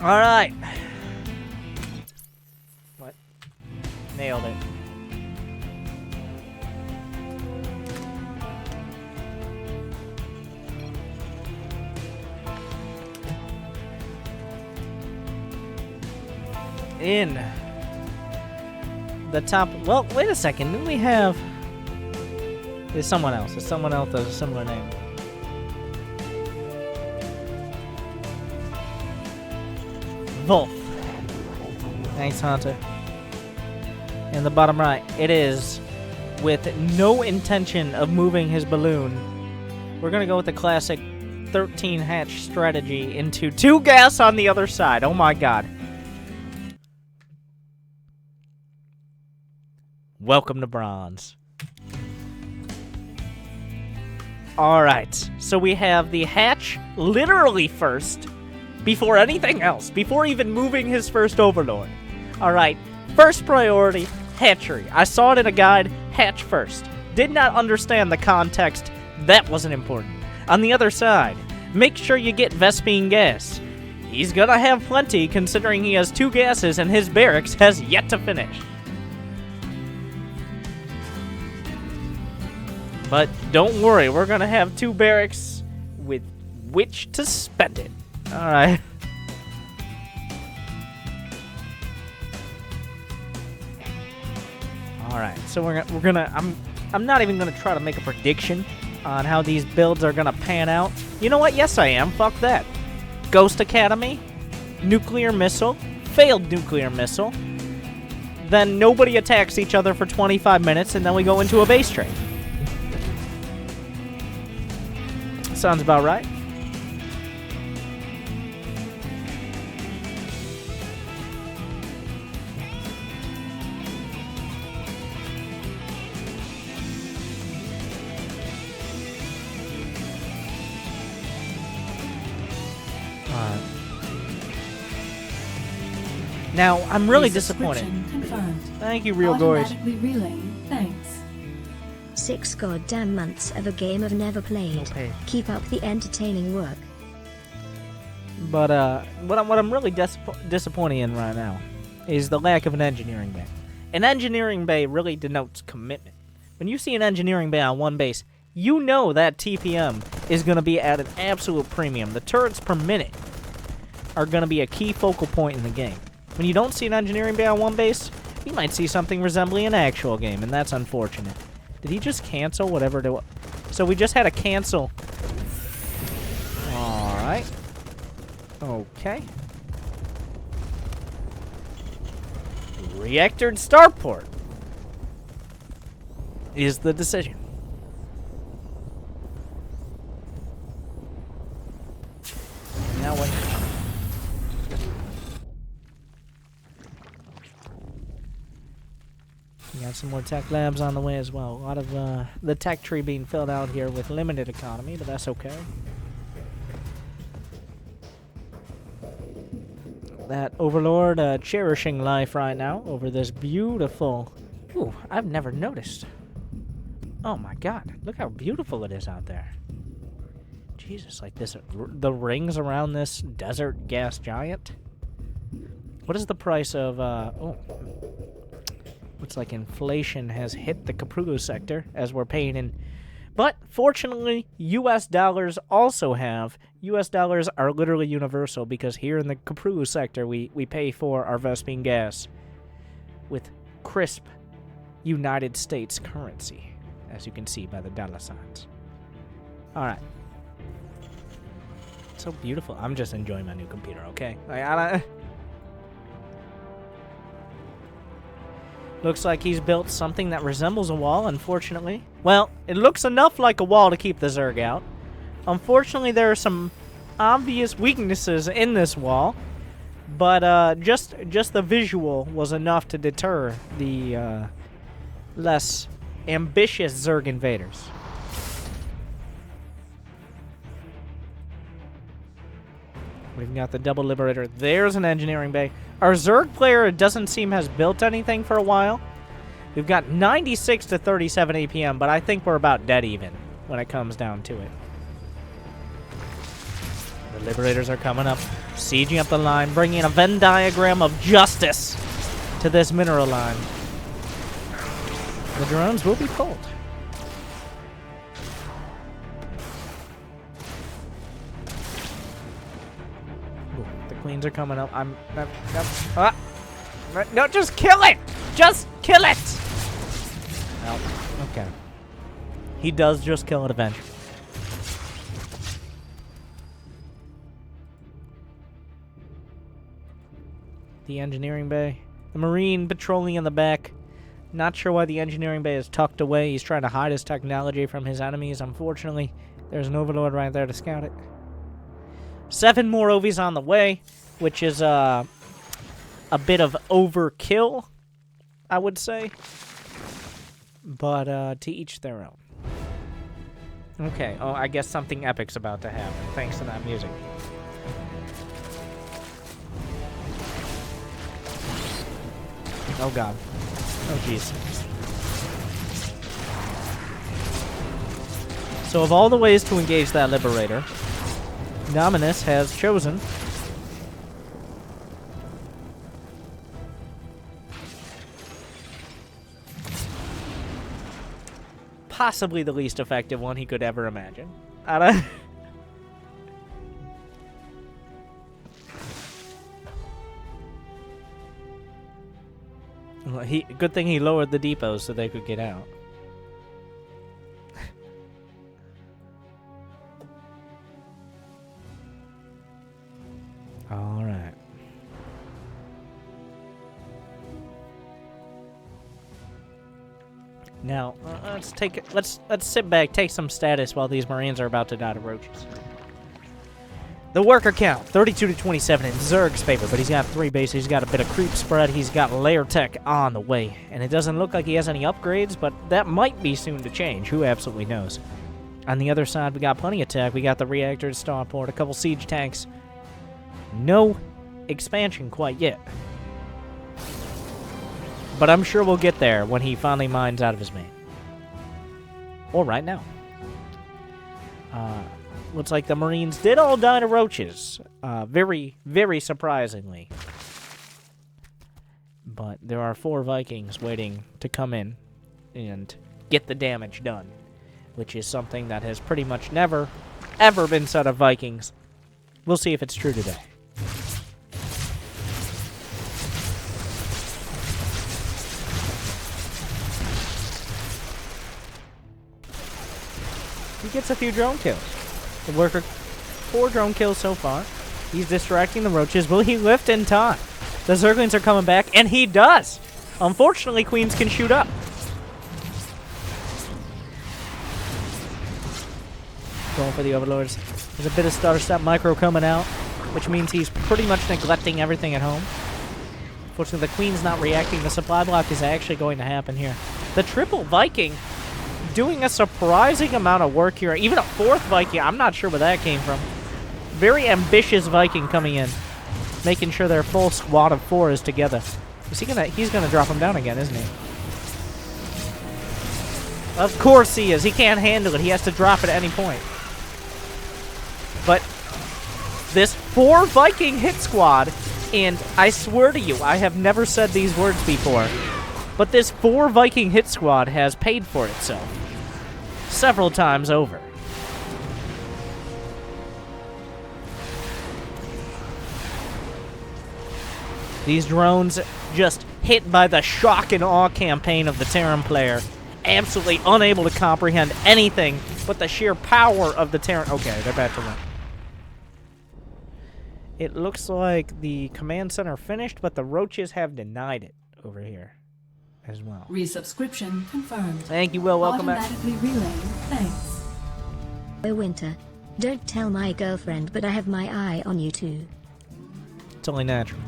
Alright. What? Nailed it. In the top. Well, wait a second. Didn't we have? There's someone else. There's someone else with a similar name. Wolf. Thanks, Hunter. In the bottom right, it is with no intention of moving his balloon. We're gonna go with the classic 13 hatch strategy into 2 gas on the other side. Oh my god. Welcome to bronze. Alright, so we have the hatch literally first, before anything else, before even moving his first overlord. Alright, first priority, hatchery. I saw it in a guide, hatch first. Did not understand the context, that wasn't important. On the other side, make sure you get Vespene gas. He's gonna have plenty considering he has 2 gases and his barracks has yet to finish. But don't worry, we're gonna have 2 barracks with which to spend it. Alright. Alright, so we're gonna I'm not even gonna try to make a prediction on how these builds are gonna pan out. You know what? Yes I am. Fuck that. Ghost Academy, nuclear missile, failed nuclear missile. Then nobody attacks each other for 25 minutes and then we go into a base trade. Sounds about right. Now, I'm really disappointed. Confirmed. Thank you, Real Gories. Automatically relaying. Thanks. 6 goddamn months of a game I've never played. Okay. Keep up the entertaining work. But what I'm really disappointed in right now is the lack of an engineering bay. An engineering bay really denotes commitment. When you see an engineering bay on one base, you know that TPM is going to be at an absolute premium. The turrets per minute are going to be a key focal point in the game. When you don't see an engineering bay on one base, you might see something resembling an actual game, and that's unfortunate. Did he just cancel whatever it was? So we just had a cancel. Alright. Okay. Reactored starport is the decision. Now what? We got some more tech labs on the way as well. A lot of the tech tree being filled out here with limited economy, but that's okay. That Overlord cherishing life right now over this beautiful... Ooh, I've never noticed. Oh my god, look how beautiful it is out there. Jesus, like this, the rings around this desert gas giant. What is the price of, oh. Looks like inflation has hit the Caprudo sector as we're paying in. But fortunately, US dollars also have. US dollars are literally universal because here in the Caprudo sector, we pay for our Vespene gas with crisp United States currency, as you can see by the dollar signs. Alright. So beautiful. I'm just enjoying my new computer, okay? Looks like he's built something that resembles a wall, unfortunately. Well, it looks enough like a wall to keep the Zerg out. Unfortunately, there are some obvious weaknesses in this wall. But just the visual was enough to deter the less ambitious Zerg invaders. We've got the double liberator. There's an engineering bay. Our Zerg player, it doesn't seem, has built anything for a while. We've got 96 to 37 APM, but I think we're about dead even when it comes down to it. The The Liberators are coming up, sieging up the line, bringing a Venn diagram of justice to this mineral line. The drones will be pulled. Ooh, the queens are coming up. No, just kill it! Just kill it! Oh, okay. He does just kill it eventually. The engineering bay. The Marine patrolling in the back. Not sure why the engineering bay is tucked away. He's trying to hide his technology from his enemies. Unfortunately, there's an Overlord right there to scout it. 7 more OVs on the way, which is a bit of overkill, I would say. But to each their own. Okay, oh, I guess something epic's about to happen, thanks to that music. Oh god. Oh jeez. So of all the ways to engage that Liberator, Nominus has chosen possibly the least effective one he could ever imagine. I don't... Well, good thing he lowered the depots so they could get out. All right. Now, let's sit back, take some status while these Marines are about to die to roaches. The worker count, 32 to 27 in Zerg's favor, but he's got 3 bases. He's got a bit of creep spread. He's got layer tech on the way, and it doesn't look like he has any upgrades, but that might be soon to change. Who absolutely knows? On the other side, we got plenty of tech. We got the reactor starport, a couple siege tanks. No expansion quite yet. But I'm sure we'll get there when he finally mines out of his main. Or right now. Looks like the Marines did all die to roaches. Very, very surprisingly. But there are 4 Vikings waiting to come in and get the damage done. Which is something that has pretty much never, ever been said of Vikings. We'll see if it's true today. He gets a few drone kills. The worker, 4 drone kills so far. He's distracting the roaches. Will he lift in time? The Zerglings are coming back, and he does! Unfortunately, Queens can shoot up. Going for the Overlords. There's a bit of Star Step Micro coming out, which means he's pretty much neglecting everything at home. Unfortunately, the Queen's not reacting. The supply block is actually going to happen here. The triple Viking doing a surprising amount of work here. Even a 4th Viking, I'm not sure where that came from. Very ambitious Viking coming in, making sure their full squad of 4 is together. He's gonna drop him down again, isn't he? Of course he is. He can't handle it. He has to drop it at any point. But this 4 Viking hit squad, and I swear to you, I have never said these words before, but this 4 Viking hit squad has paid for itself several times over. These drones just hit by the shock and awe campaign of the Terran player. Absolutely unable to comprehend anything but the sheer power of the Terran. Okay, they're back to run. It looks like the command center finished, but the roaches have denied it over here as well. Resubscription confirmed. Thank you, Will. Welcome back. Automatically relaying. Thanks. Oh, Winter. Don't tell my girlfriend, but I have my eye on you too. It's only natural.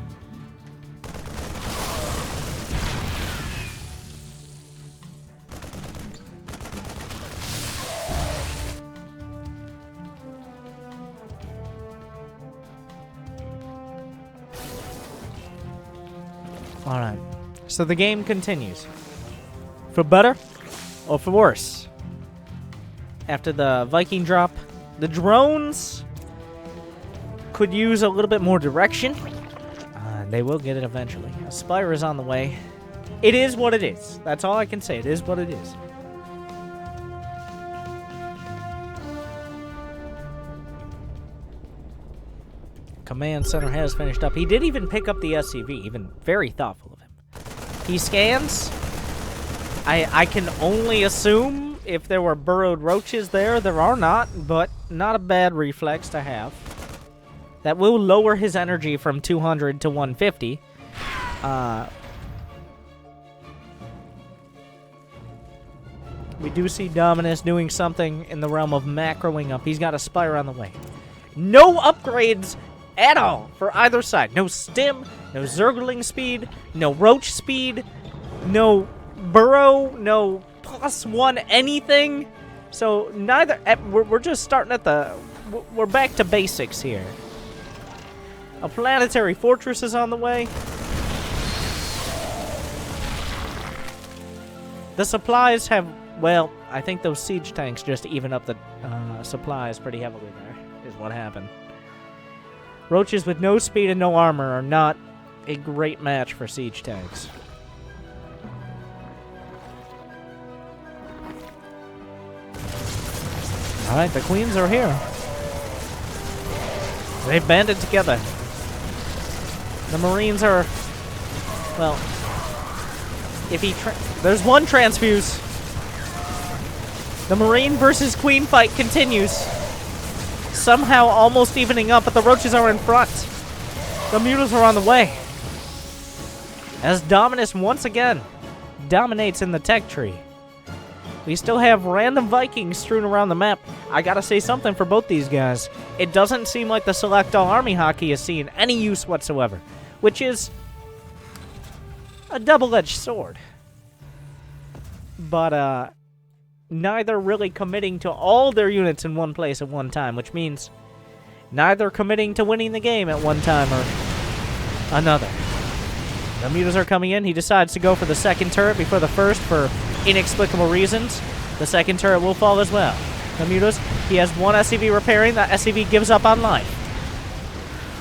Alright, so the game continues. For better or for worse? After the Viking drop, the drones could use a little bit more direction. They will get it eventually. A Spire is on the way. It is what it is. That's all I can say. It is what it is. Command center has finished up. He did even pick up the SCV, even very thoughtful of him. He scans. I can only assume if there were burrowed roaches there. There are not, but not a bad reflex to have. That will lower his energy from 200 to 150. We do see Dominus doing something in the realm of macroing up. He's got a Spire on the way. No upgrades at all for either side. No stim, no Zergling speed, no Roach speed, no Burrow, no +1 anything. So neither. We're just starting at the. We're back to basics here. A planetary fortress is on the way. The supplies have. Well, I think those siege tanks just even up the supplies pretty heavily there, is what happened. Roaches with no speed and no armor are not a great match for siege tanks. Alright, the queens are here. They've banded together. The Marines are... Well... If he... There's one transfuse. The Marine versus Queen fight continues. Somehow almost evening up, but the Roaches are in front. The Mutas are on the way. As Dominus once again dominates in the tech tree. We still have random Vikings strewn around the map. I gotta say something for both these guys. It doesn't seem like the Select All Army hockey is seeing any use whatsoever. Which is a double-edged sword. But, neither really committing to all their units in one place at one time, which means neither committing to winning the game at one time or another. The Mutas are coming in. He decides to go for the second turret before the first for inexplicable reasons. The second turret will fall as well. The Mutas, he has one SCV repairing. That SCV gives up on life.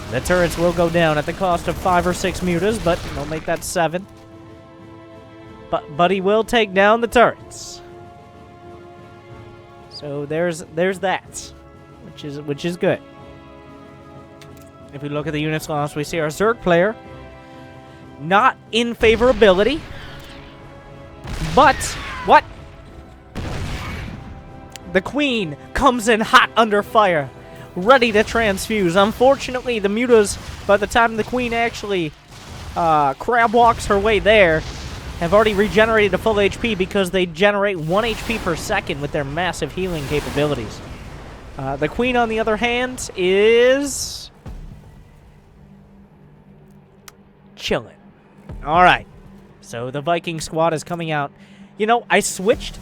The turrets will go down at the cost of 5 or 6 Mutas, but they'll make that 7. But he will take down the turrets. So there's that, which is good. If we look at the units lost, we see our Zerg player not in favorability, but what? The Queen comes in hot under fire, ready to transfuse. Unfortunately, the Mutas, by the time the Queen actually crab walks her way there, have already regenerated to full HP because they generate 1 HP per second with their massive healing capabilities. The Queen, on the other hand, is chilling. Alright. So the Viking squad is coming out. You know, I switched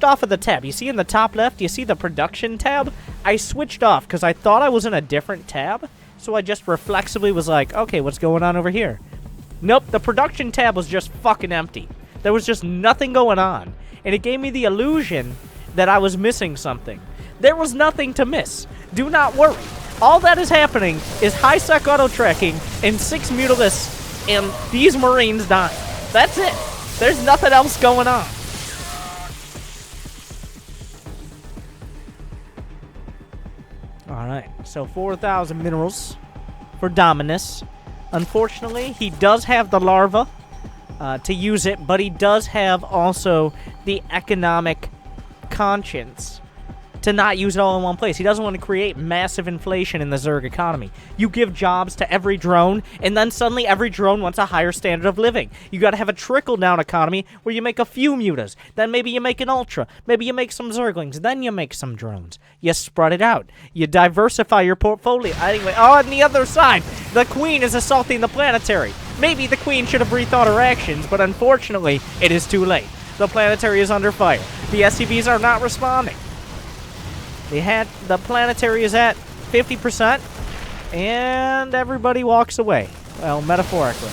off of the tab. You see in the top left, you see the production tab? I switched off because I thought I was in a different tab. So I just reflexively was like, okay, what's going on over here? Nope, the production tab was just fucking empty. There was just nothing going on. And it gave me the illusion that I was missing something. There was nothing to miss. Do not worry. All that is happening is high-sec auto-tracking and 6 Mutalisks and these Marines dying. That's it. There's nothing else going on. Alright, so 4,000 minerals for Dominus. Unfortunately, he does have the larva to use it, but he does have also the economic conscience to not use it all in one place. He doesn't want to create massive inflation in the Zerg economy. You give jobs to every drone, and then suddenly every drone wants a higher standard of living. You got to have a trickle-down economy where you make a few mutas, then maybe you make an ultra, maybe you make some Zerglings, then you make some drones. You spread it out. You diversify your portfolio. Anyway, on the other side, the Queen is assaulting the planetary. Maybe the Queen should have rethought her actions, but unfortunately, it is too late. The planetary is under fire. The SCVs are not responding. The planetary is at 50%, and everybody walks away. Well, metaphorically.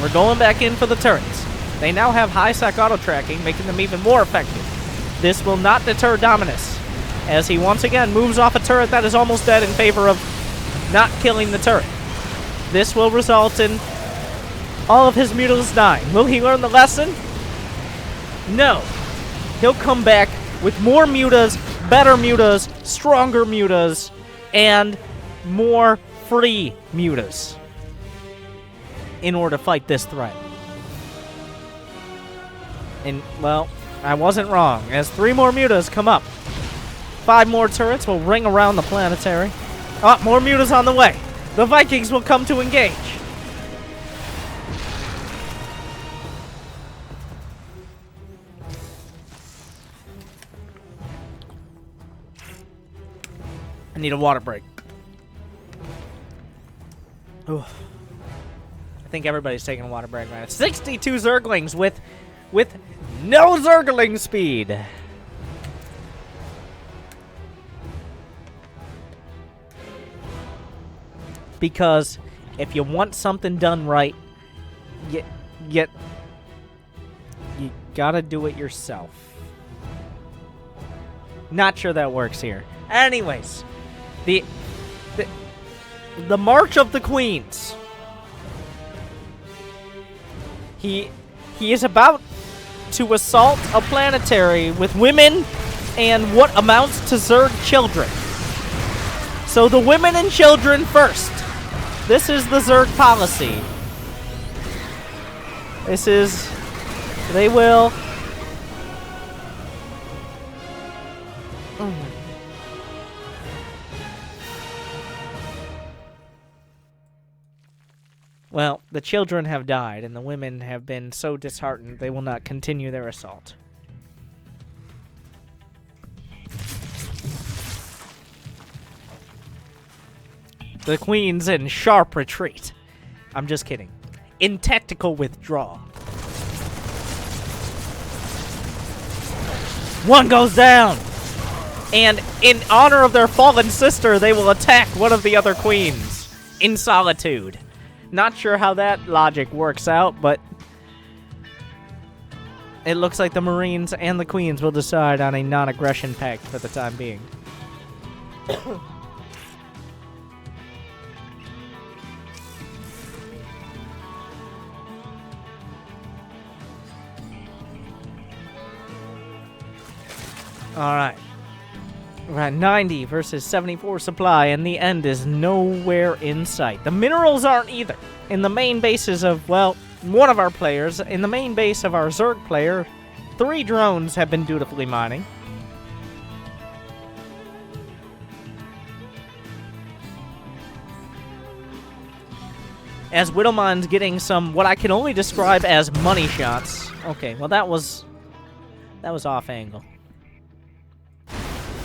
We're going back in for the turrets. They now have high-sec auto-tracking, making them even more effective. This will not deter Dominus, as he once again moves off a turret that is almost dead in favor of not killing the turret. This will result in all of his mutas dying. Will he learn the lesson? No. He'll come back with more mutas, better mutas, stronger mutas, and more free mutas in order to fight this threat. And, well, I wasn't wrong, as 3 more mutas come up. 5 more turrets will ring around the planetary. Oh, more mutas on the way. The Vikings will come to engage. I need a water break. Ooh. I think everybody's taking a water break right now. 62 Zerglings with no Zergling speed. Because if you want something done right, you gotta do it yourself. Not sure that works here. Anyways, the March of the Queens. He is about to assault a planetary with women and what amounts to Zerg children. So the women and children first. This is the Zerg policy. This is... They will... Well, the children have died, and the women have been so disheartened they will not continue their assault. The Queen's in sharp retreat. I'm just kidding. In tactical withdrawal. One goes down! And in honor of their fallen sister, they will attack one of the other queens in solitude. Not sure how that logic works out, but it looks like the Marines and the Queens will decide on a non-aggression pact for the time being. Alright. We're at 90 versus 74 supply, and the end is nowhere in sight. The minerals aren't either. In the main bases of, well, one of our players, in the main base of our Zerg player, 3 drones have been dutifully mining. As Widowmine's getting some, what I can only describe as money shots. Okay, well that was off angle.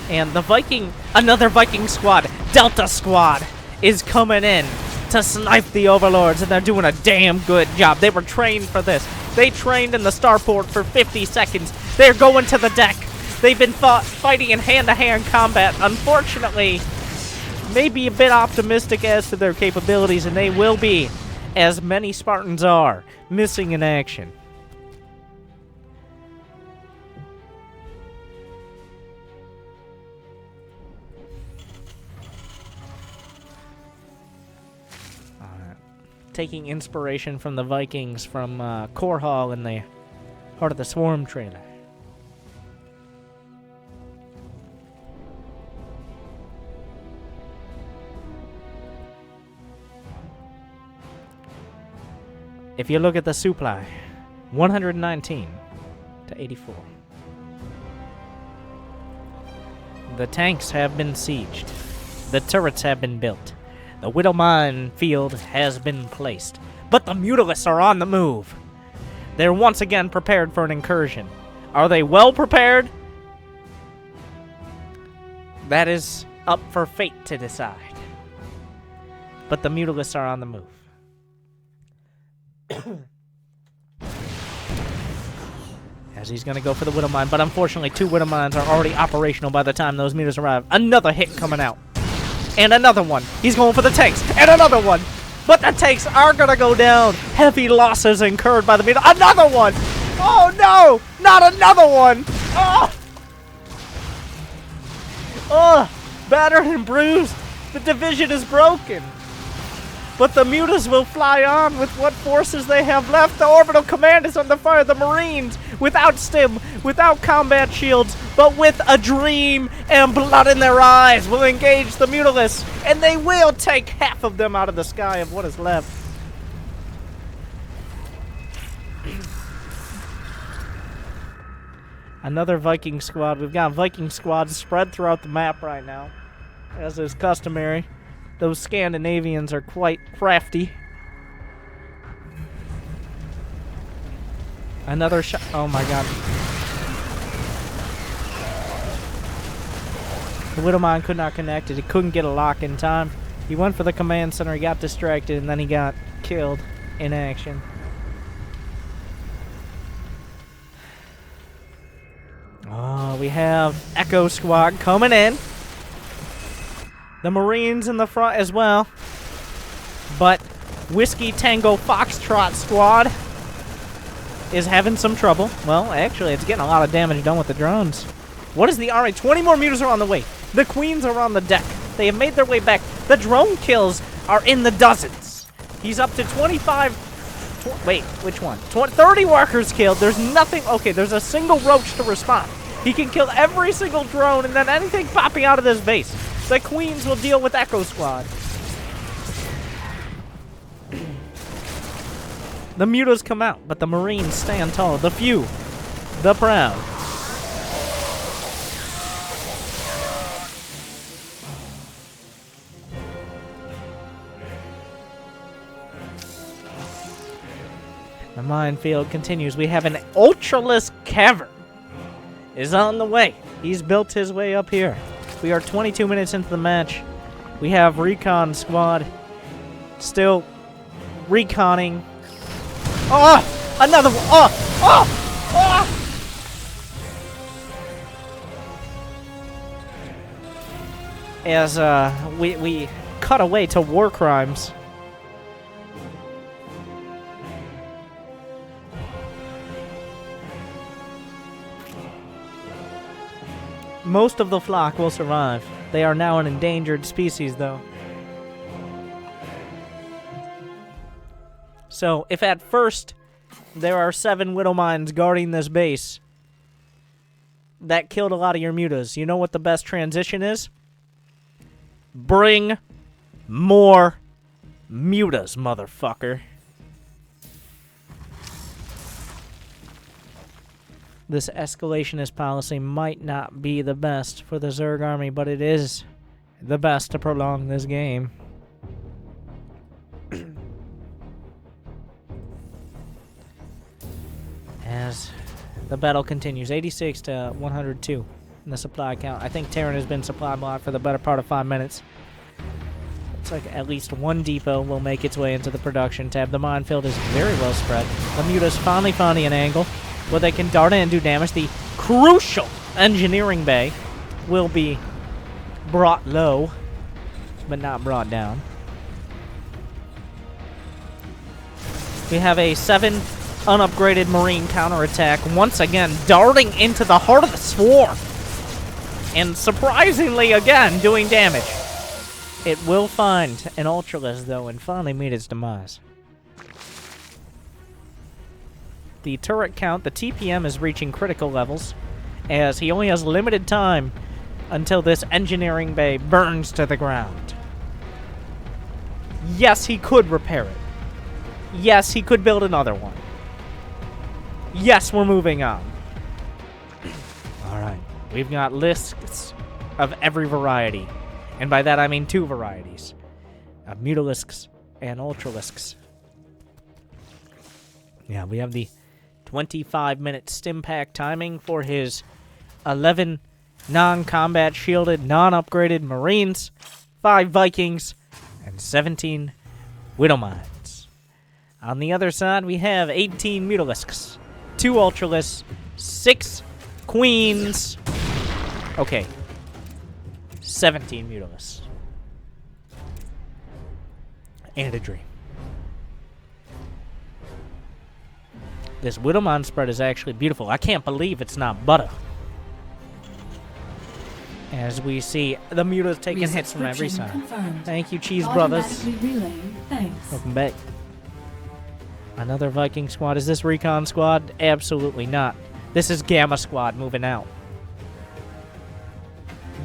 And the Viking, another Viking squad, Delta squad, is coming in to snipe the Overlords, and they're doing a damn good job. They were trained for this. They trained in the starport for 50 seconds. They're going to the deck. They've been fighting in hand-to-hand combat. Unfortunately, maybe a bit optimistic as to their capabilities, and they will be, as many Spartans are, missing in action. Taking inspiration from the Vikings from Core Hall in the Heart of the Swarm trailer. If you look at the supply, 119 to 84. The tanks have been sieged. The turrets have been built. The Widowmine field has been placed. But the Mutalisks are on the move. They're once again prepared for an incursion. Are they well prepared? That is up for fate to decide. But the Mutalisks are on the move. As he's going to go for the Widowmine, but unfortunately 2 Widowmines are already operational by the time those mutas arrive. Another hit coming out. And another one. He's going for the tanks. And another one. But the tanks are going to go down. Heavy losses incurred by the mutas. Another one. Oh no! Not another one! Oh! Oh! Battered and bruised. The division is broken. But the mutas will fly on with what forces they have left. The orbital command is under fire. The Marines, without stim, without combat shields, but with a dream and blood in their eyes, will engage the Mutalisks, and they will take half of them out of the sky of what is left. Another Viking squad. We've got Viking squads spread throughout the map right now, as is customary. Those Scandinavians are quite crafty. Another shot. Oh my god. The Widowmine could not connect it. He couldn't get a lock in time. He went for the command center. He got distracted, and then he got killed in action. Oh, we have Echo Squad coming in. The Marines in the front as well. But Whiskey Tango Foxtrot Squad is having some trouble. Well, actually, it's getting a lot of damage done with the drones. What is the army? 20 more mutas are on the way. The queens are on the deck. They have made their way back. The drone kills are in the dozens. He's up to 25... wait, which one? 30 workers killed. There's nothing... okay, there's a single roach to respond. He can kill every single drone and then anything popping out of this base. The queens will deal with Echo Squad. The mutas come out, but the Marines stand tall. The few, the proud. The minefield continues. We have an Ultralisk Cavern is on the way. He's built his way up here. We are 22 minutes into the match. We have Recon Squad still reconning. Oh! Another one! Oh! Oh! Oh! As we cut away to war crimes. Most of the flock will survive. They are now an endangered species, though. So, if at first there are 7 Widowmines guarding this base, that killed a lot of your mutas. You know what the best transition is? Bring more mutas, motherfucker. This escalationist policy might not be the best for the Zerg army, but it is the best to prolong this game. As the battle continues, 86 to 102 in the supply count. I think Terran has been supply blocked for the better part of 5 minutes. Looks like at least one depot will make its way into the production tab. The minefield is very well spread. The mutas finally finding an angle where they can dart in and do damage. The crucial engineering bay will be brought low, but not brought down. We have a 7 unupgraded Marine counterattack, once again darting into the heart of the swarm. And surprisingly, again, doing damage. It will find an Ultralisk, though, and finally meet its demise. The turret count, the TPM is reaching critical levels, as he only has limited time until this engineering bay burns to the ground. Yes, he could repair it. Yes, he could build another one. Yes, we're moving on. Alright, we've got lists of every variety, and by that I mean 2 varieties of Mutalisks and Ultralisks. Yeah, we have the 25-minute stim pack timing for his 11 non-combat shielded, non-upgraded Marines, 5 Vikings, and 17 Widowmines. On the other side, we have 18 Mutalisks, 2 Ultralisks, 6 Queens. Okay, 17 Mutalisks. And a dream. This Widowmine spread is actually beautiful. I can't believe it's not butter. As we see, the Muta's taking hits from every side. Confirmed. Thank you, Cheese Brothers. Automatically relaying. Thanks. Welcome back. Another Viking squad. Is this Recon squad? Absolutely not. This is Gamma squad moving out.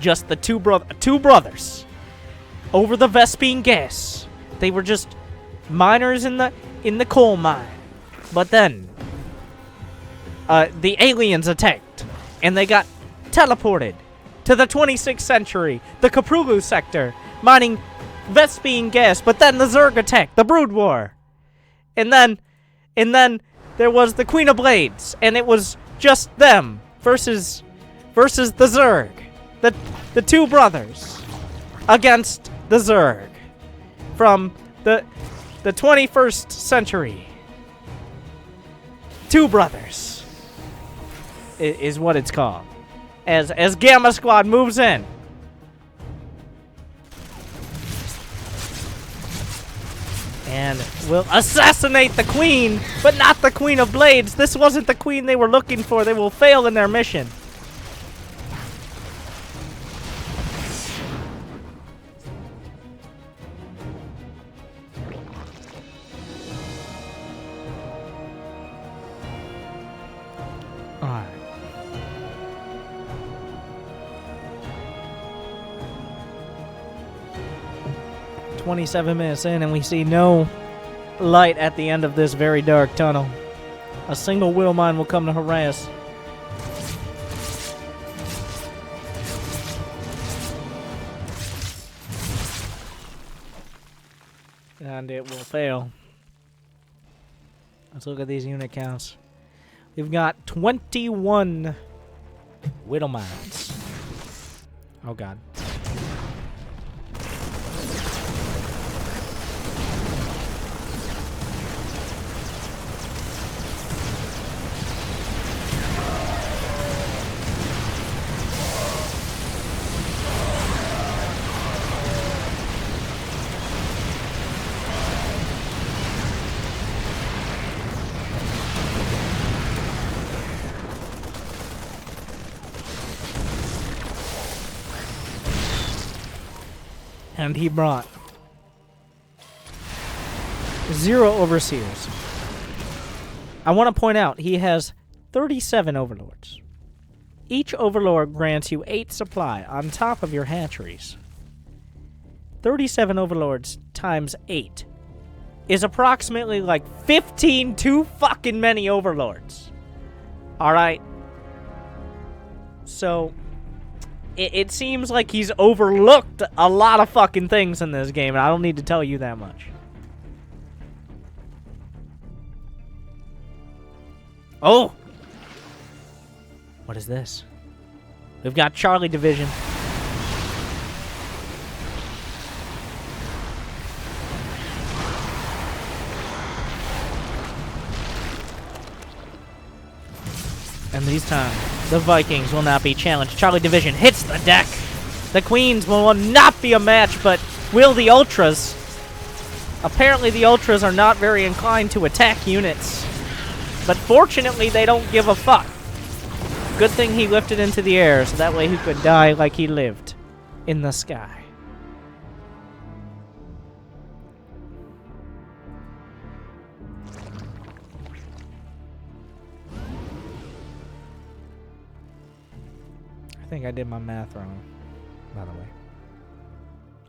Just the two brothers over the Vespine gas. They were just miners in the coal mine. But then the aliens attacked and they got teleported to the 26th century, the Caprulu sector, mining Vespine gas. But then the Zerg attacked, the Brood War. And then there was the Queen of Blades, and it was just them versus the Zerg. The two brothers against the Zerg from the 21st century. Two brothers is what it's called. As Gamma Squad moves in. And will assassinate the Queen, but not the Queen of Blades. This wasn't the Queen they were looking for. They will fail in their mission. Alright. 27 minutes in, and we see no light at the end of this very dark tunnel. A single Will Mine will come to harass. And it will fail. Let's look at these unit counts. We've got 21 Widow Mines. Oh god. And he brought 0 overseers. I want to point out, he has 37 overlords. Each overlord grants you 8 supply on top of your hatcheries. 37 overlords times 8 is approximately like 15 too fucking many overlords. Alright? So it seems like he's overlooked a lot of fucking things in this game, and I don't need to tell you that much. Oh! What is this? We've got Charlie Division. And this time, the Vikings will not be challenged. Charlie Division hits the deck. The Queens will not be a match, but will the Ultras? Apparently the Ultras are not very inclined to attack units. But fortunately, they don't give a fuck. Good thing he lifted into the air, so that way he could die like he lived in the sky. I think I did my math wrong, by the way.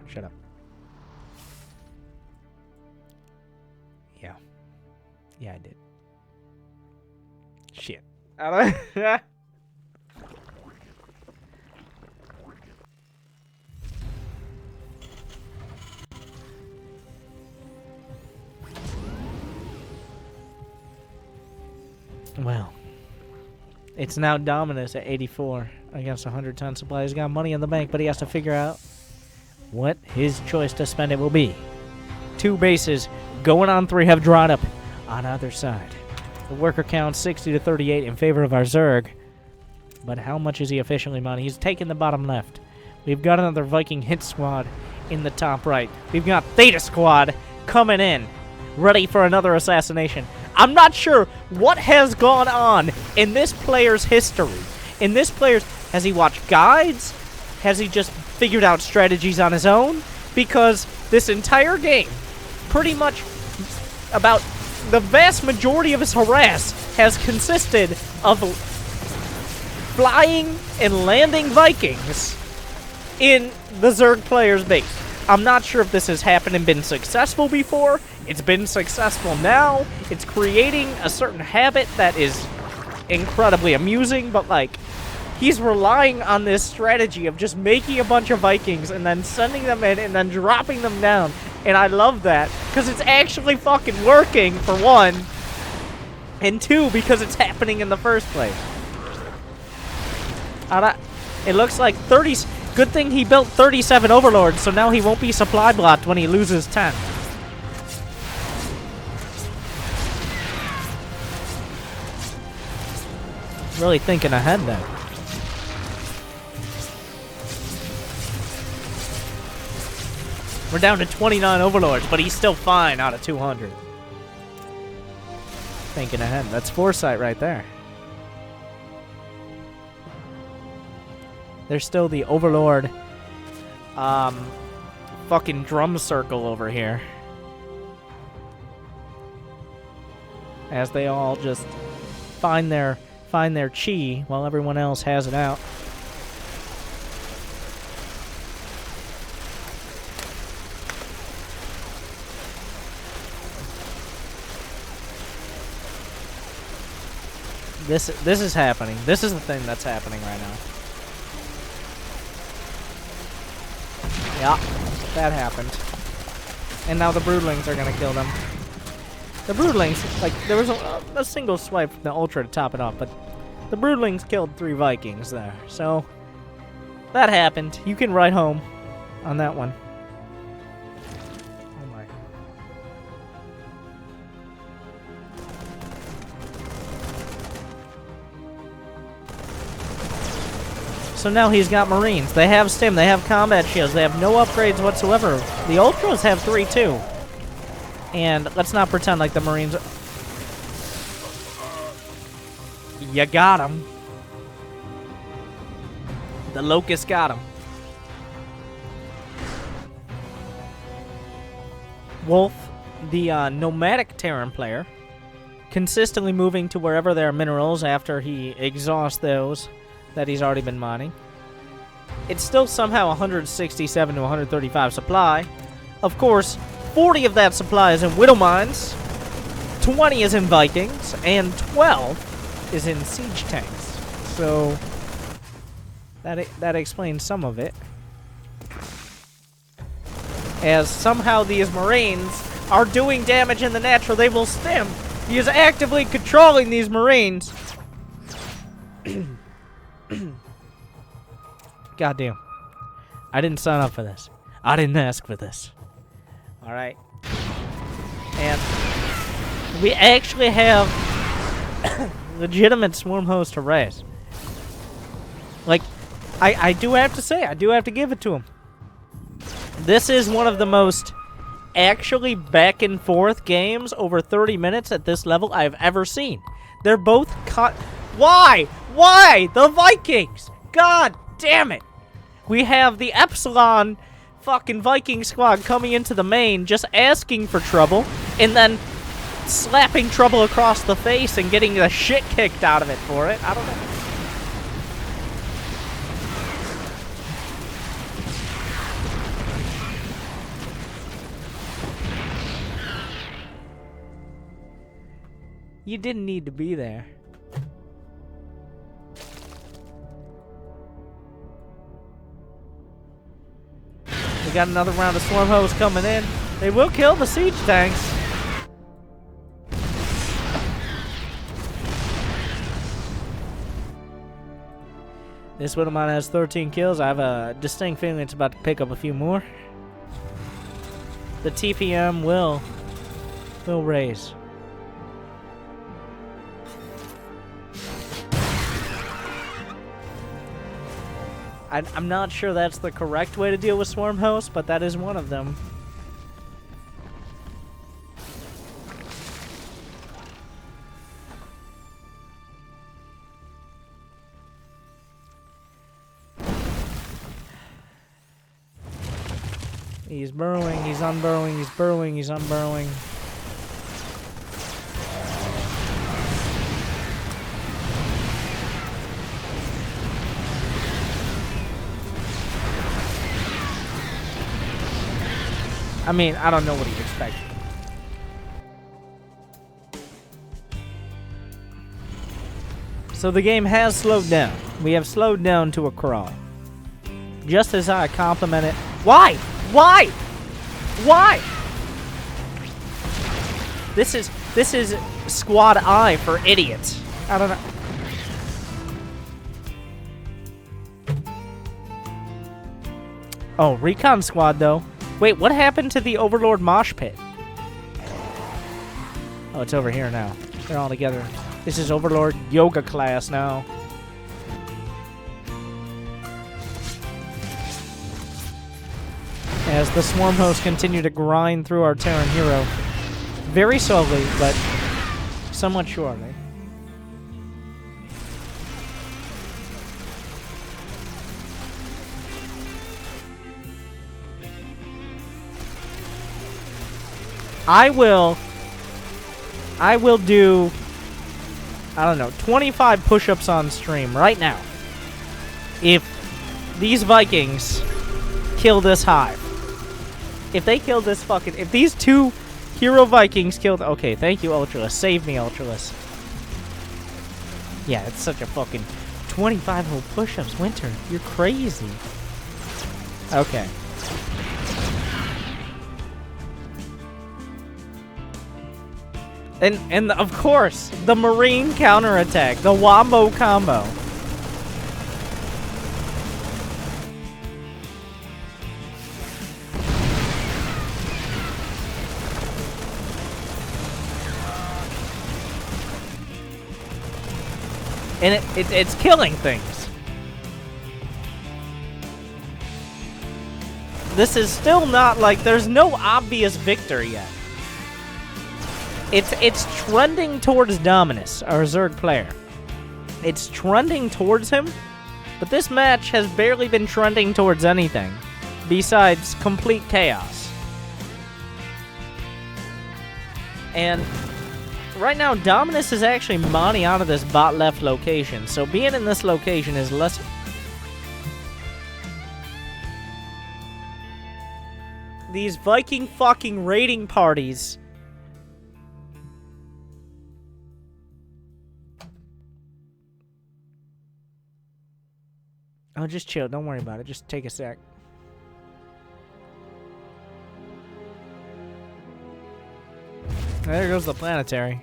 Shut up. Yeah. Yeah, I did. Shit. Well, it's now Dominus at 84 against 100-ton supply. He's got money in the bank, but he has to figure out what his choice to spend it will be. 2 bases going on 3 have drawn up on either side. The worker count 60 to 38 in favor of our Zerg. But how much is he efficiently mining? He's taking the bottom left. We've got another Viking hit squad in the top right. We've got Theta squad coming in, ready for another assassination. I'm not sure what has gone on in this player's history. In this player's... Has he watched guides? Has he just figured out strategies on his own? Because this entire game, pretty much about the vast majority of his harass has consisted of flying and landing Vikings in the Zerg player's base. I'm not sure if this has happened and been successful before. It's been successful now. It's creating a certain habit that is incredibly amusing, but like, he's relying on this strategy of just making a bunch of Vikings and then sending them in and then dropping them down. And I love that, because it's actually fucking working, for one. And two, because it's happening in the first place. It looks like 30... Good thing he built 37 Overlords, so now he won't be supply blocked when he loses 10. Really thinking ahead there. We're down to 29 Overlords, but he's still fine out of 200. Thinking ahead. That's foresight right there. There's still the Overlord fucking drum circle over here. As they all just find their chi while everyone else has it out. This is happening. This is the thing that's happening right now. Yeah, that happened. And now the Broodlings are gonna kill them. The Broodlings, like, there was a single swipe from the Ultra to top it off, but the Broodlings killed 3 Vikings there. So, that happened. You can write home on that one. Oh my. So now he's got Marines. They have stim, they have combat shields, they have no upgrades whatsoever. The Ultras have 3 too. And let's not pretend like the Marines... You got him. The Locust got him. Wolf, the nomadic Terran player, consistently moving to wherever there are minerals after he exhausts those that he's already been mining. It's still somehow 167 to 135 supply. Of course, 40 of that supply is in Widow Mines, 20 is in Vikings, and 12 is in Siege Tanks. So, that explains some of it. As somehow these Marines are doing damage in the natural, they will stim. He is actively controlling these Marines. Goddamn. I didn't sign up for this. I didn't ask for this. Alright. And we actually have legitimate swarm host to raise. Like, I do have to say, I do have to give it to him. This is one of the most actually back and forth games over 30 minutes at this level I've ever seen. They're both Why? Why? The Vikings! God damn it! We have the Epsilon fucking Viking squad coming into the main, just asking for trouble, and then slapping trouble across the face and getting the shit kicked out of it for it. I don't know. You didn't need to be there. We got another round of swarm hosts coming in. They will kill the siege tanks. This Widow Mine has 13 kills. I have a distinct feeling it's about to pick up a few more. The TPM will raise. I'm not sure that's the correct way to deal with swarm hosts, but that is one of them. He's burrowing, he's unburrowing, he's burrowing, he's unburrowing. I mean, I don't know what he expected. So the game has slowed down. We have slowed down to a crawl. Just as I complimented. Why? Why? Why? This is Squad I for idiots. I don't know. Oh, Recon Squad though. Wait, what happened to the Overlord Mosh Pit? Oh, it's over here now. They're all together. This is Overlord Yoga class now. As the Swarm hosts continue to grind through our Terran hero. Very slowly, but somewhat surely. I will do, I don't know, 25 push-ups on stream right now. If these Vikings kill this hive. If they kill this fucking, if these two hero Vikings killed, okay, thank you, Ultraless. Save me, Ultraless. Yeah, it's such a fucking 25 whole push-ups, Winter. You're crazy. Okay. And of course, the Marine counterattack, the Wombo combo. And it's killing things. This is still not like, there's no obvious victor yet. It's trending towards Dominus, our Zerg player. It's trending towards him, but this match has barely been trending towards anything besides complete chaos. And right now, Dominus is actually modding out of this bot left location, so being in this location is less... These Viking fucking raiding parties... Oh, just chill. Don't worry about it. Just take a sec. There goes the planetary.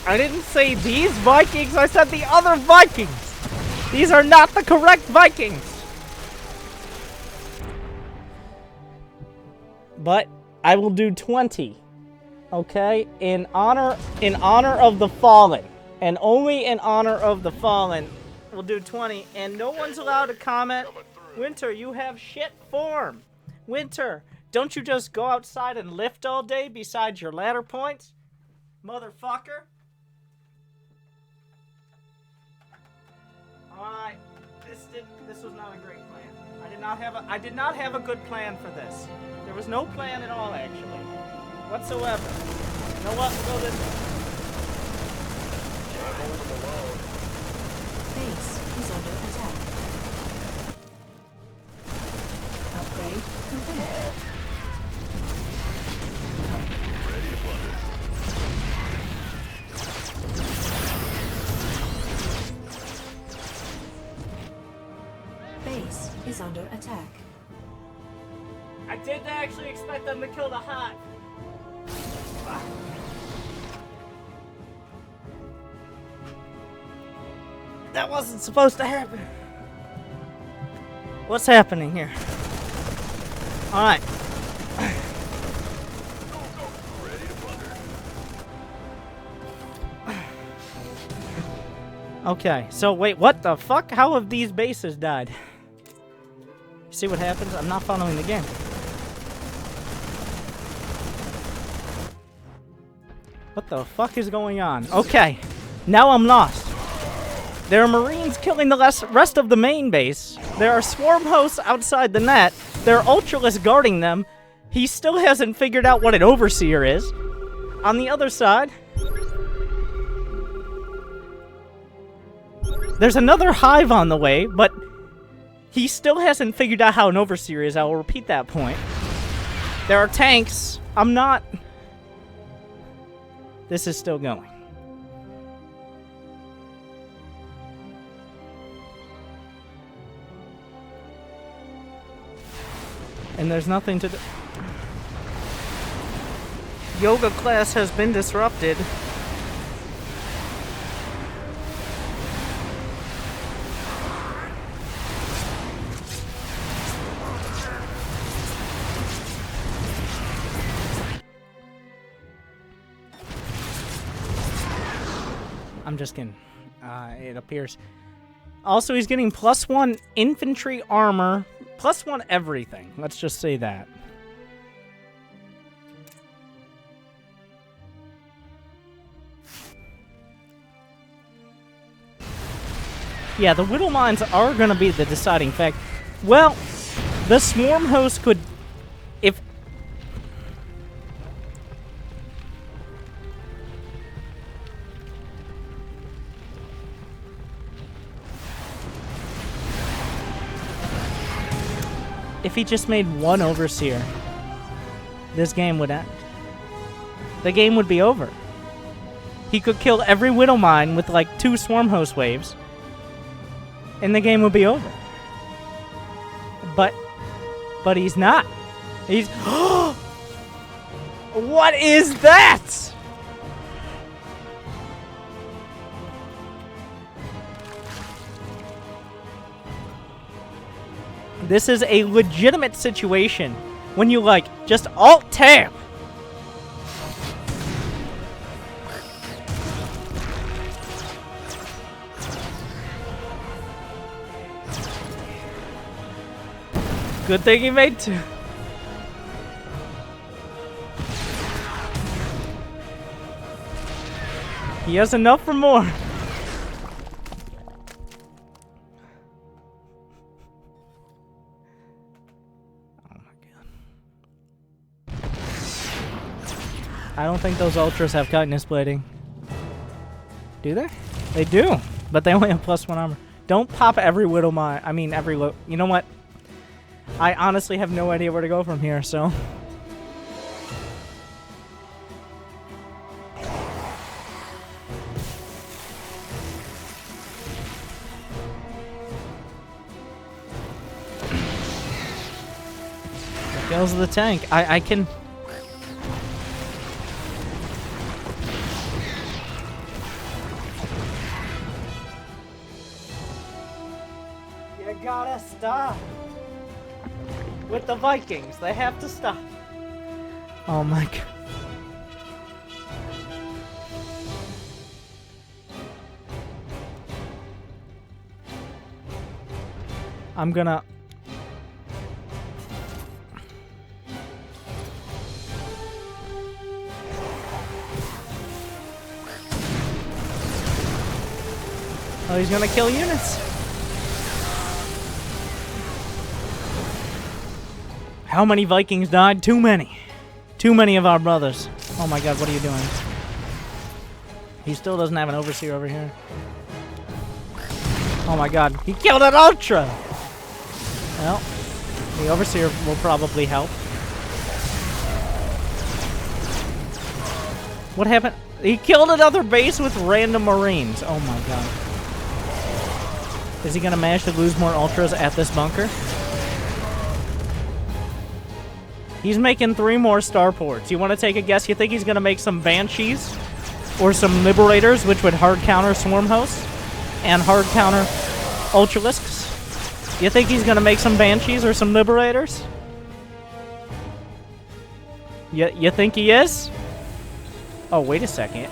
I didn't say these Vikings, I said the other Vikings! These are not the correct Vikings! But I will do 20. Okay? In honor of the fallen. And only in honor of the fallen, we'll do 20. And no one's allowed to comment, Winter, you have shit form. Winter, don't you just go outside and lift all day besides your ladder points? Motherfucker. Alright, this was not a great plan. I did not have a good plan for this. There was no plan at all, actually. Whatsoever. You know what? We'll go this way. Base is under attack. Upgrade complete. Ready to plunder. Base is under attack. I didn't actually expect them to kill the hive. That wasn't supposed to happen. What's happening here? Alright. Ready to plunder. Okay, so wait, what the fuck? How have these bases died? See what happens? I'm not following the game. What the fuck is going on? Okay, now I'm lost. There are Marines killing the rest of the main base. There are swarm hosts outside the net. There are Ultralists guarding them. He still hasn't figured out what an Overseer is. On the other side, there's another hive on the way, but he still hasn't figured out how an Overseer is. I will repeat that point. There are tanks. I'm not... This is still going. And there's nothing to do. Yoga class has been disrupted. I'm just kidding. It appears. Also, he's getting +1 infantry armor, +1 everything. Let's just say that. Yeah, the Whittle Mines are going to be the deciding fact. Well, the Swarm Host could... If he just made one Overseer, this game would end. The game would be over. He could kill every Whittle Mine with like 2 Swarm Host waves, and the game would be over. But he's not. He's... What is that? This is a legitimate situation when you, like, just Alt-Tab. Good thing he made 2. He has enough for more. I don't think those Ultras have chitinous plating. Do they? They do, but they only have +1 armor. Don't pop every Whittle Mine. I mean, every... You know what? I honestly have no idea where to go from here, so... There goes the tank. I can... You gotta stop with the Vikings. They have to stop. Oh my god. I'm gonna... Oh, he's gonna kill units. How many Vikings died? Too many. Too many of our brothers. Oh my god, what are you doing? He still doesn't have an Overseer over here. Oh my god, he killed an Ultra! Well, the Overseer will probably help. What happened? He killed another base with random Marines. Oh my god. Is he gonna manage to lose more Ultras at this bunker? He's making 3 more starports. You want to take a guess? You think he's going to make some Banshees? Or some Liberators, which would hard counter Swarm Hosts? and hard counter Ultralisks. You think he's gonna make some Banshees or some Liberators? You think he is? Oh, wait a second.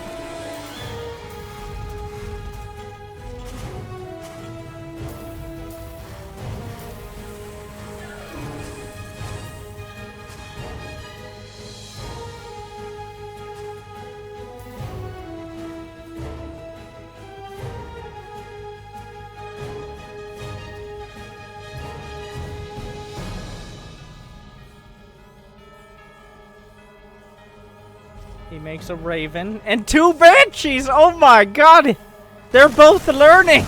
He makes a Raven and 2 Banshees! Oh my god! They're both learning!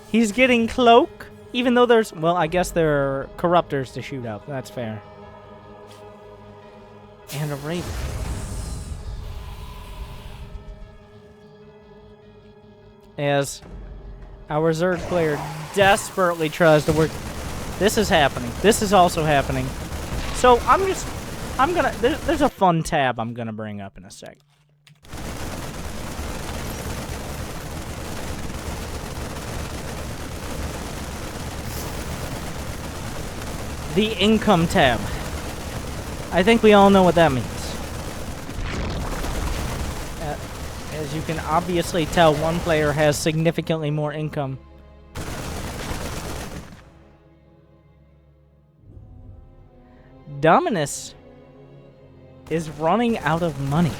He's getting Cloak, even though there's... Well, I guess there are Corruptors to shoot up. That's fair. And a Raven. As our Zerg player desperately tries to work... This is happening. This is also happening. So, I'm gonna... There's a fun tab I'm gonna bring up in a sec. The income tab. I think we all know what that means. As you can obviously tell, one player has significantly more income. Dominus is running out of money.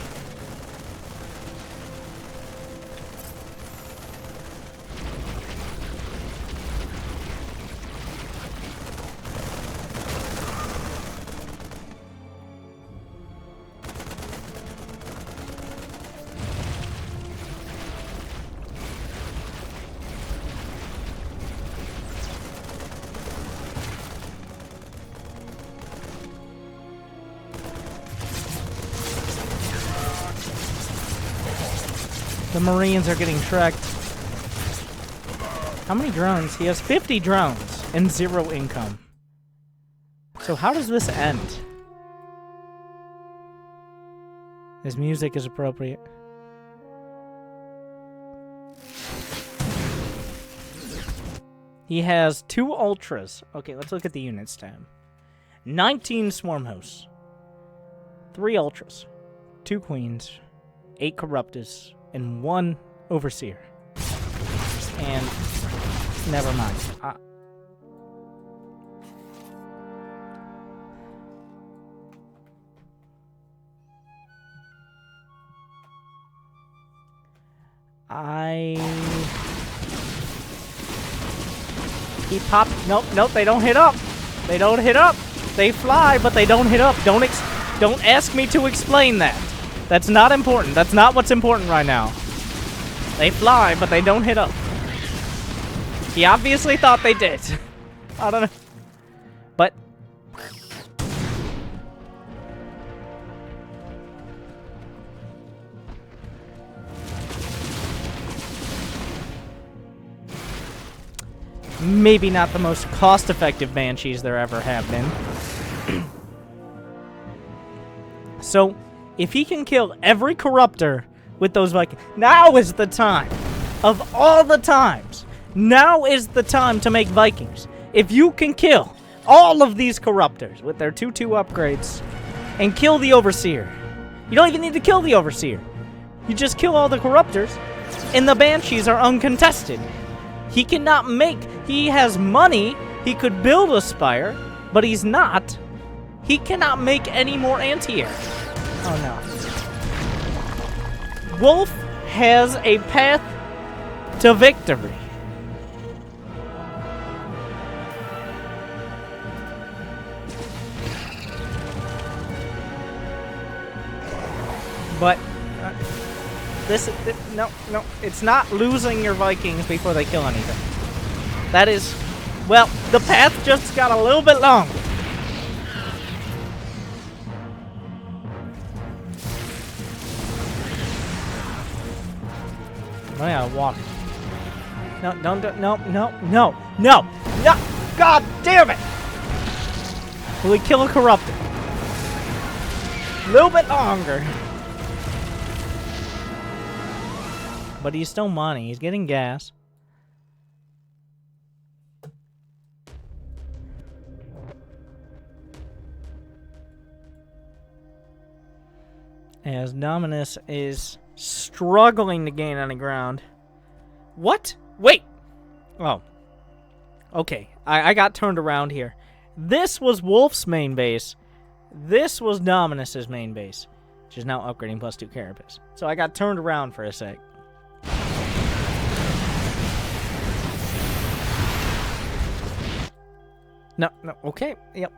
The Marines are getting tracked. How many drones? He has 50 drones and 0 income. So how does this end? His music is appropriate. He has 2 Ultras. Okay, let's look at the units tab. 19 Swarm Hosts. 3 Ultras. 2 Queens. 8 Corruptors. And 1 Overseer. And never mind. He popped. Nope, nope. They don't hit up. They don't hit up. They fly, but they don't hit up. Don't ask me to explain that. That's not important. That's not what's important right now. They fly, but they don't hit up. He obviously thought they did. I don't know. But... maybe not the most cost-effective Banshees there ever have been. So... if he can kill every Corruptor with those Vikings, now is the time. Of all the times, now is the time to make Vikings. If you can kill all of these Corruptors with their 2/2 upgrades and kill the Overseer. You don't even need to kill the Overseer. You just kill all the Corruptors and the Banshees are uncontested. He cannot make... he has money. He could build a Spire, but he's not. He cannot make any more anti-air. Oh no. Wolf has a path to victory. But no, it's not losing your Vikings before they kill anything. That is, well, the path just got a little bit longer. Oh yeah, walk. No, no. God damn it! Will we kill a Corruptor? A little bit longer. but he's still mining. He's getting gas. As Dominus is struggling to gain any ground. What? Wait! Oh. Okay, I got turned around here. This was Wolf's main base. This was Dominus's main base, which is now upgrading +2 carapace. So I got turned around for a sec. No, okay, yep.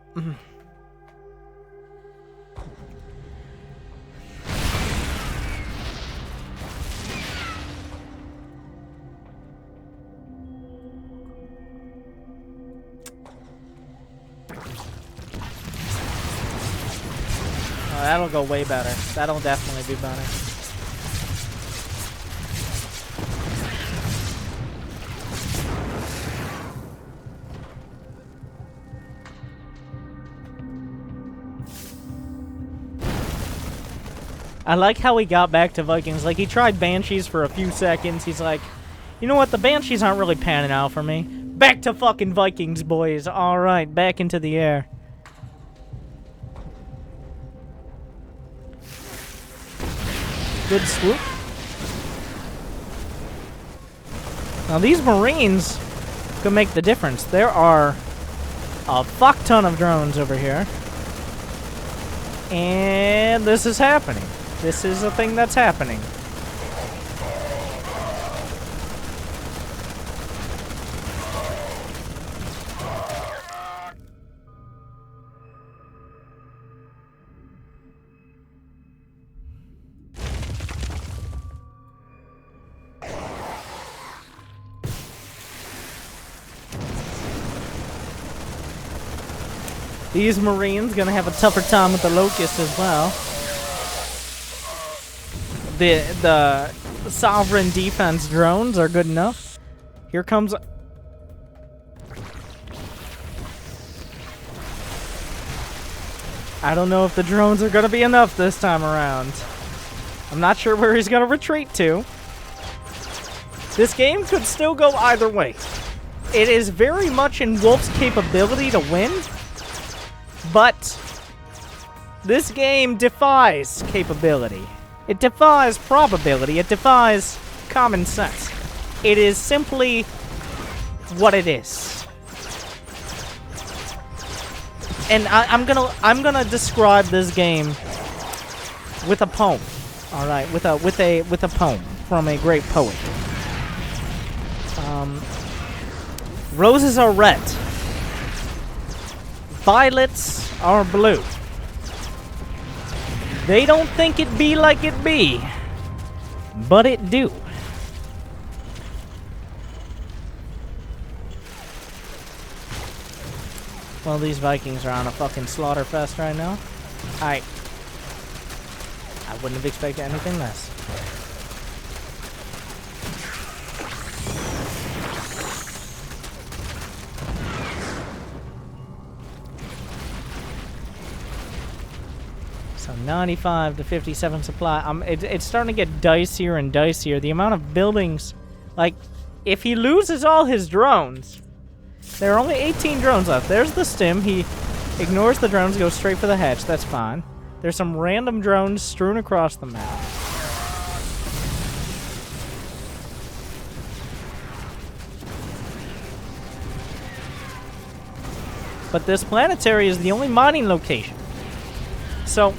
Oh, that'll go way better. That'll definitely be better. I like how he got back to Vikings. Like, he tried Banshees for a few seconds. He's like, you know what? The Banshees aren't really panning out for me. Back to fucking Vikings, boys. All right, back into the air. Good swoop. Now these Marines could make the difference. There are a fuck ton of drones over here. And this is happening. This is a thing that's happening. These Marines gonna have a tougher time with the Locust as well. The Sovereign Defense drones are good enough. Here comes... I don't know if the drones are gonna be enough this time around. I'm not sure where he's gonna retreat to. This game could still go either way. It is very much in Wolf's capability to win. But this game defies capability. It defies probability. It defies common sense. It is simply what it is. And I'm gonna describe this game with a poem. All right, with a poem from a great poet. Roses are red. Violets are blue. They don't think it be like it be, but it do. Well, these Vikings are on a fucking slaughter fest right now. I wouldn't have expected anything less. So 95 to 57 supply. It's starting to get dicier and dicier. The amount of buildings, like, if he loses all his drones, there are only 18 drones left. There's the stim. He ignores the drones, goes straight for the hatch. That's fine. There's some random drones strewn across the map. But this planetary is the only mining location. So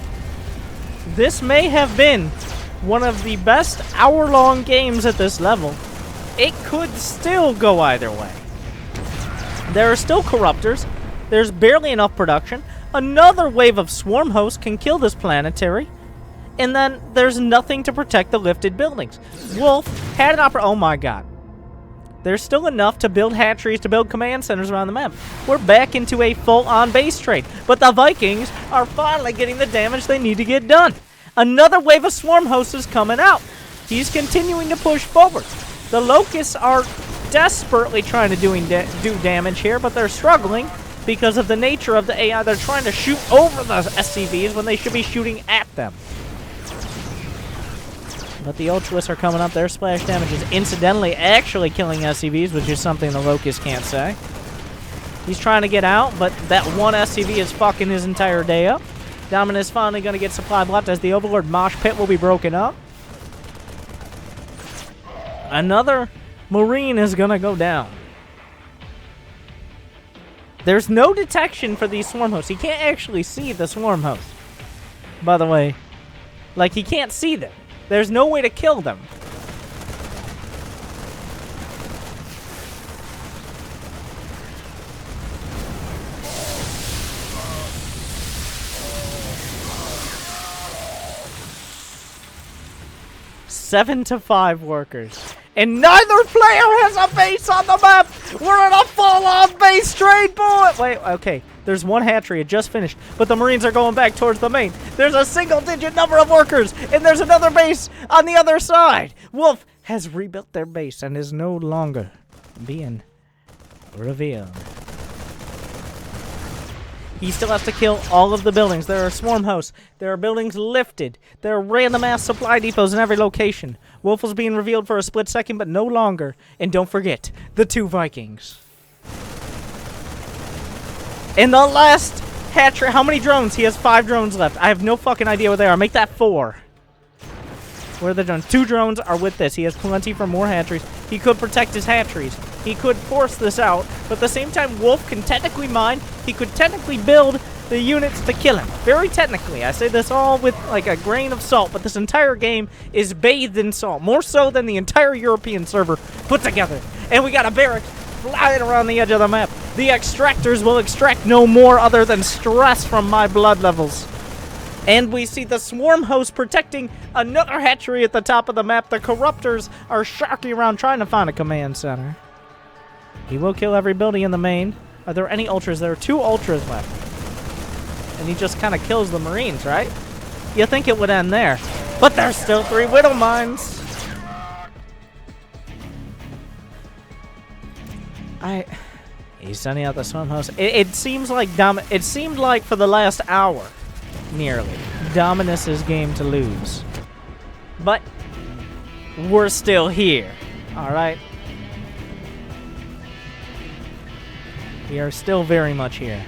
this may have been one of the best hour-long games at this level. It could still go either way. There are still corruptors. There's barely enough production. Another wave of swarm hosts can kill this planetary. And then there's nothing to protect the lifted buildings. Wolf had an oh my god. There's still enough to build hatcheries, to build command centers around the map. We're back into a full-on base trade. But the Vikings are finally getting the damage they need to get done. Another wave of swarm hosts is coming out. He's continuing to push forward. The Locusts are desperately trying to do damage here, but they're struggling because of the nature of the AI. They're trying to shoot over the SCVs when they should be shooting at them. But the Ultralists are coming up. Their splash damage is incidentally actually killing SCVs, which is something the Locust can't say. He's trying to get out, but that one SCV is fucking his entire day up. Dominus finally going to get supply blocked as the Overlord Mosh Pit will be broken up. Another Marine is going to go down. There's no detection for these Swarm Hosts. He can't actually see the Swarm Hosts. By the way, like, he can't see them. There's no way to kill them. Seven to 5 workers. And neither player has a base on the map! We're in a full-on base trade, boy! Wait, okay. There's one hatchery. It just finished. But the Marines are going back towards the main. There's a single-digit number of workers. And there's another base on the other side. Wolf has rebuilt their base and is no longer being revealed. He still has to kill all of the buildings. There are swarm hosts. There are buildings lifted. There are random-ass supply depots in every location. Wolf was being revealed for a split second, but no longer. And don't forget, the 2 Vikings. In the last hatchery, how many drones? He has 5 drones left. I have no fucking idea what they are. Make that 4. Where are the drones? 2 drones are with this. He has plenty for more hatcheries. He could protect his hatcheries. He could force this out, but at the same time, Wolf can technically mine. He could technically build the units to kill him. Very technically. I say this all with like a grain of salt, but this entire game is bathed in salt. More so than the entire European server put together. And we got a barracks flying around the edge of the map. The extractors will extract no more other than stress from my blood levels. And we see the swarm host protecting another hatchery at the top of the map. The corruptors are sharking around trying to find a command center. He will kill every building in the main. Are there any ultras? There are 2 ultras left. And he just kind of kills the Marines, right? You think it would end there. But there's still 3 Widow Mines. He's sending out the swarm host. It seems like it seemed like for the last hour, nearly, Dominus's game to lose. But we're still here. All right. We are still very much here.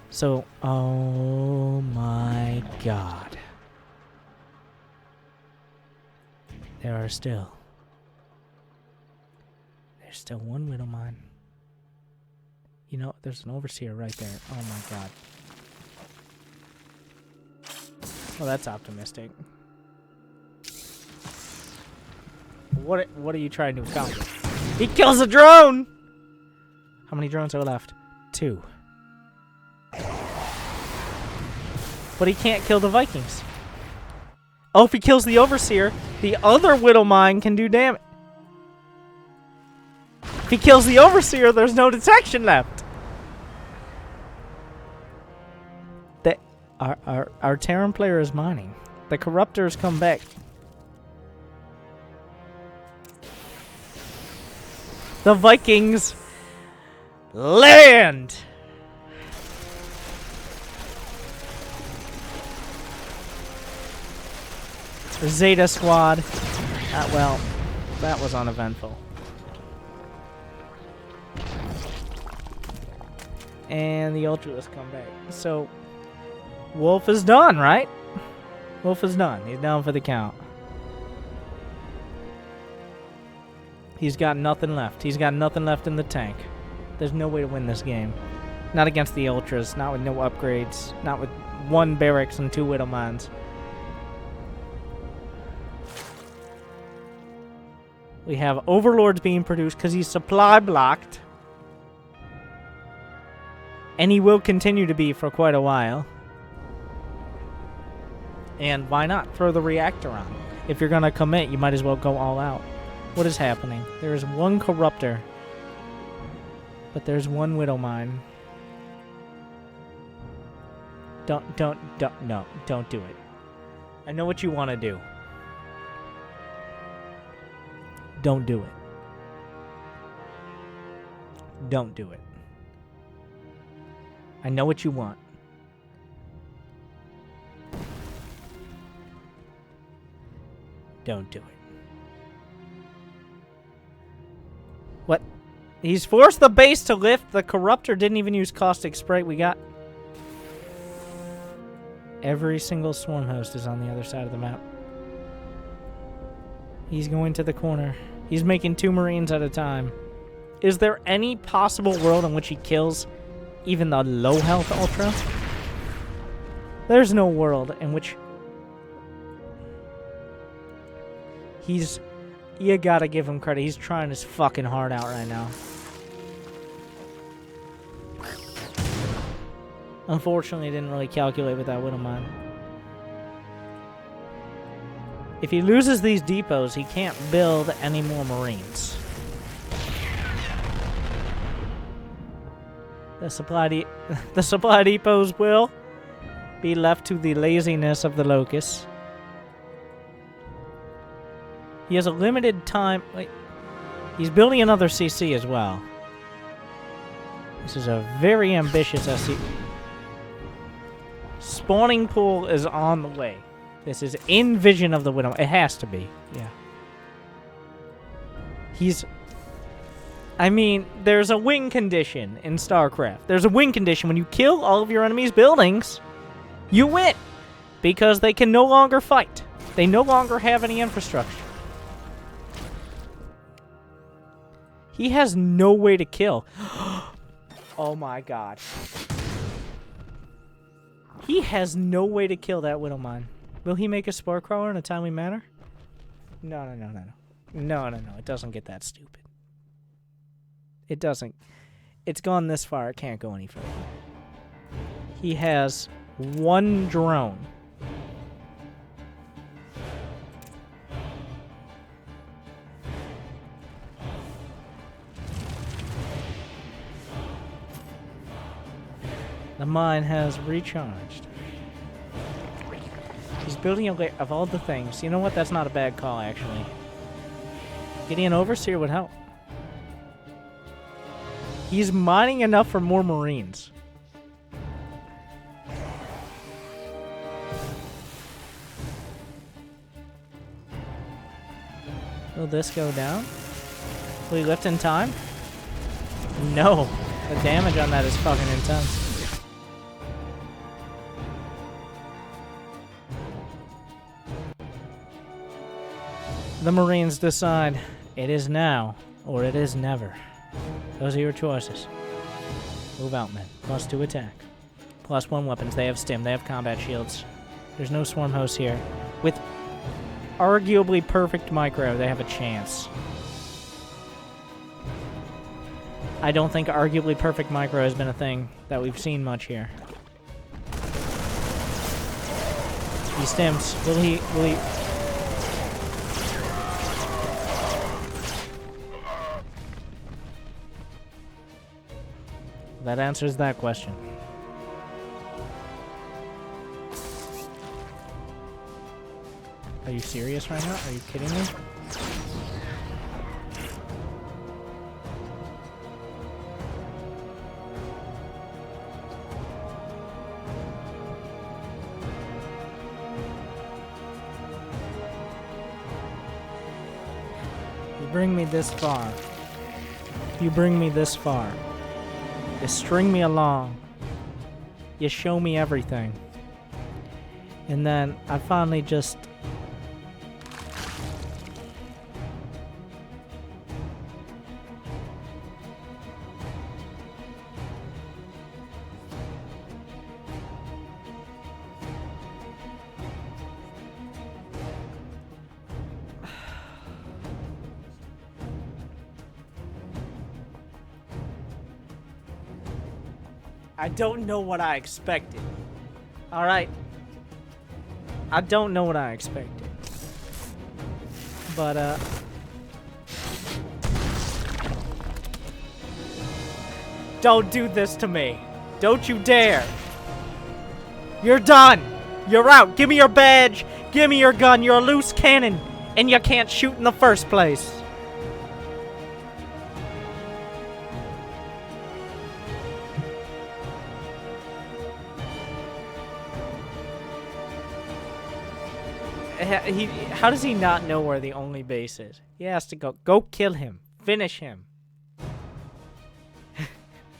So, oh my god. There's still 1 Widow Mine. You know, there's an Overseer right there. Oh my god. Well, that's optimistic. What are you trying to accomplish? He kills a drone! How many drones are left? 2. But he can't kill the Vikings. Oh, if he kills the Overseer, the other Widow Mine can do damage. If he kills the Overseer, there's no detection left. Our Terran player is mining. The Corruptors come back. The Vikings land! Zeta Squad. Well, that was uneventful. And the Ultralists come back. So, Wolf is done, right? Wolf is done. He's down for the count. He's got nothing left. He's got nothing left in the tank. There's no way to win this game. Not against the Ultras. Not with no upgrades. Not with 1 barracks and 2 Widow Mines. We have Overlords being produced because he's supply blocked. And he will continue to be for quite a while. And why not throw the reactor on? If you're going to commit, you might as well go all out. What is happening? There is 1 Corruptor. But there's 1 Widow Mine. No, don't do it. I know what you want to do. Don't do it. Don't do it. I know what you want. Don't do it. What? He's forced the base to lift. The Corruptor didn't even use Caustic Sprite. We got... Every single Swarm Host is on the other side of the map. He's going to the corner. He's making 2 Marines at a time. Is there any possible world in which he kills even the low health Ultra? There's no world in which... He's... You gotta give him credit. He's trying his fucking heart out right now. Unfortunately, didn't really calculate with that Widowmine. If he loses these depots, he can't build any more Marines. The supply depots will be left to the laziness of the Locusts. He has a limited time. Wait, he's building another CC as well. This is a very ambitious SC. Spawning pool is on the way. This is in vision of the Widow. It has to be. Yeah. He's... I mean, there's a win condition in StarCraft. There's a win condition. When you kill all of your enemies' buildings, you win. Because they can no longer fight. They no longer have any infrastructure. He has no way to kill. Oh my god. He has no way to kill that Widowmine. Will he make a Spore Crawler in a timely manner? No. No. It doesn't get that stupid. It doesn't. It's gone this far. It can't go any further. He has 1 drone. The mine has recharged. He's building a layer of all the things. You know what? That's not a bad call, actually. Getting an Overseer would help. He's mining enough for more Marines. Will this go down? Will he lift in time? No. The damage on that is fucking intense. The Marines decide it is now or it is never. Those are your choices. Move out, men. +2 attack. +1 weapons. They have stim. They have combat shields. There's no Swarm Host here. With arguably perfect micro, they have a chance. I don't think arguably perfect micro has been a thing that we've seen much here. He stims. Will he... That answers that question. Are you serious right now? Are you kidding me? You bring me this far. You bring me this far. You string me along. You show me everything. And then I finally just... I don't know what I expected. Alright. I don't know what I expected. But, don't do this to me. Don't you dare. You're done. You're out. Give me your badge. Give me your gun. You're a loose cannon. And you can't shoot in the first place. How does he not know where the only base is? He has to go kill him. Finish him.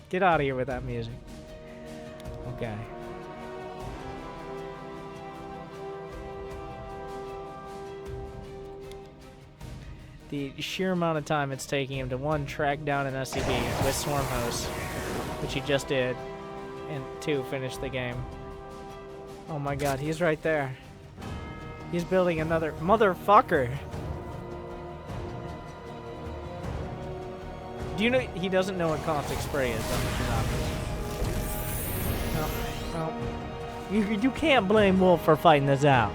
Get out of here with that music. Okay. The sheer amount of time it's taking him to, one, track down an SCV with Swarm Host, which he just did, and two, finish the game. Oh my god, he's right there. He's building another motherfucker. Do you know he doesn't know what caustic spray is? No. You can't blame Wolf for fighting this out.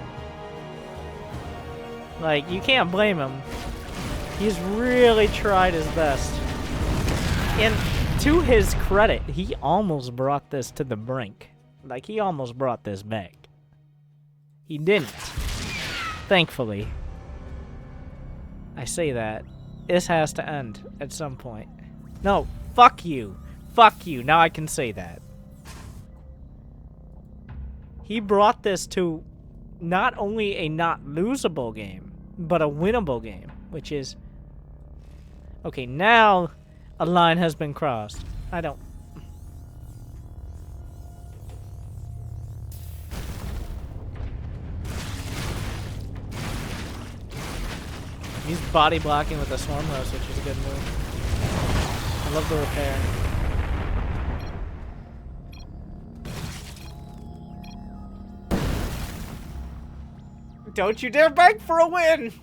Like, you can't blame him. He's really tried his best. And to his credit, he almost brought this to the brink. Like, he almost brought this back. He didn't. Thankfully. I say that. This has to end at some point. No, fuck you. Fuck you. Now I can say that. He brought this to not only a not losable game, but a winnable game, which is... Okay, now a line has been crossed. I don't... He's body blocking with a Swarm Host, which is a good move. I love the repair. Don't you dare beg for a win!